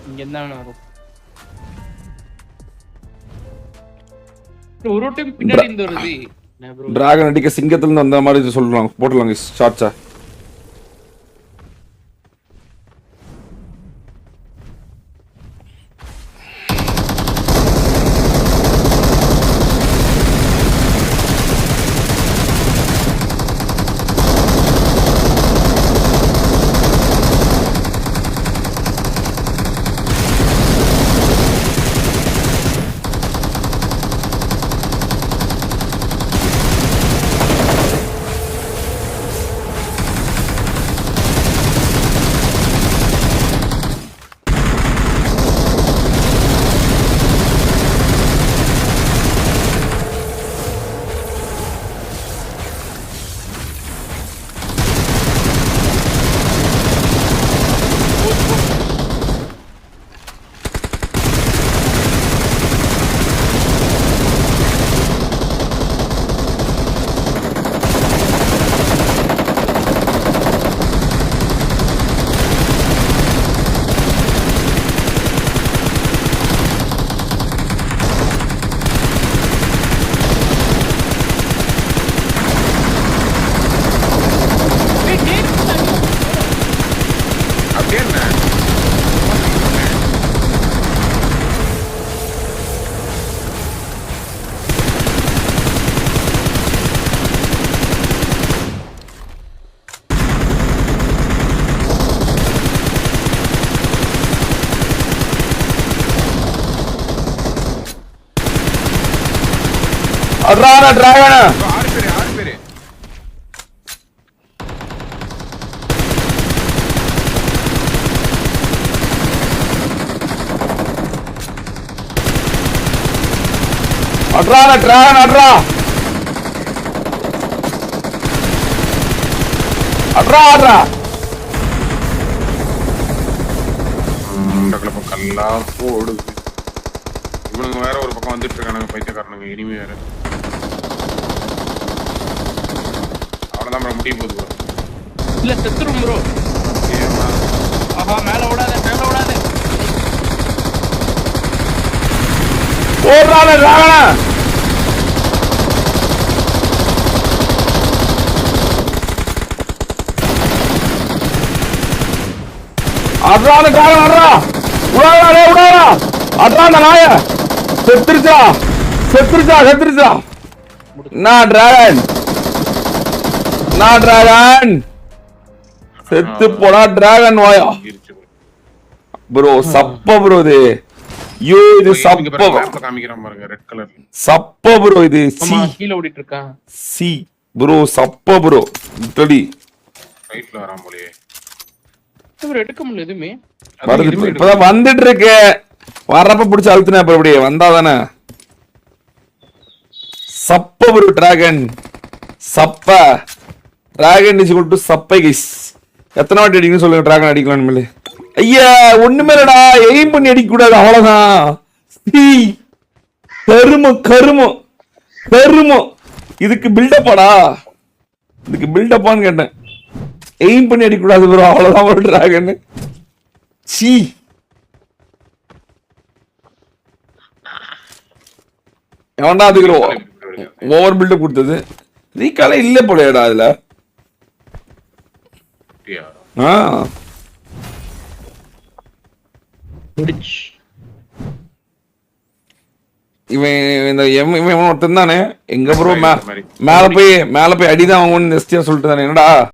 இங்க இருந்தா வரும். ஒரு டைம் பின்னாடி இருந்து வருது. டிராகன் அடிக்க சிங்கத்துல இருந்து அந்த மாதிரி சொல்றாங்க. போடலாம் ஷார்ட்ஸா. அட்ரானா டிராகனா 6 பேரு அட்ரானா டிராகன் அட்ரா அட்ரா அட்ரா முண்டக்கல பக்கல்லா போடுது. இவனுங்க வேற ஒரு பக்கம் வந்துட்டு இருக்கானுங்க பைத்தியக்காரனுங்க. இனிமே வேற அவ்வளவுதான் ப்ரோ முடிய போகுது ப்ரோ. இல்ல செத்துரும் ப்ரோ. ஆஹா மேல ஓடாத மேல ஓடாத. ஓடுறானே டிராகனா. அட்ரான டிராகன் அட்ரா. Utada Utada. அட்ரான நாய. செத்துருச்சா செத்துருச்சா செத்துருச்சா. நான் டிராகன் செத்து போடா டிராகன் வாயா. ப்ரோ சப்ப ப்ரோ இது. யோ இது சப்ப காமிக்கிறான் பாருங்க ரெட் கலர். சப்ப ப்ரோ இது. ஆமா கீழ ஓடிட்டு இருக்கான். சி ப்ரோ சப்ப ப்ரோ. இத்தடி ரைட்ல வரான் போலயே. இவர் எடுக்க முடியல எதுமே. வருது இப்பதான் வந்துட்டு இருக்கு. வரப்ப பிடிச்சு அழுத்துனா இப்ப இப்படி வந்தாதானே. சப்ப ப்ரோ டிராகன் சப்ப. டிராகன் இஸ் ஈக்குவல் டு சப்பை கைஸ். எத்தனை வாட்டி அடிக்கணும்னு சொல்லுங்க டிராகன் அடிக்கலாம் மேலே. ஐயா ஒண்ணுமே இல்லடா. எய்ம் பண்ணி அடிக்க கூடாது அவ்வளவுதான். கருமம் கருமம் கருமம். இதுக்கு பில்டப்பாடா. இதுக்கு பில்டப்பான்னு கேட்டேன். எய்ம் பண்ணி அடிக்க கூடாது ப்ரோ அவ்வளவுதான் ஒரு டிராகன். சீ எவன்டா அதுக்கு ஓவர் பில்டப் கொடுத்தது. ரீகாலே இல்ல போலடா அதுல. இவன் ஒருத்தன் தானே எங்க ப்ரோ மேல போய் அடிதான் வாங்கணும்னு சொல்லிட்டு தானே என்னடா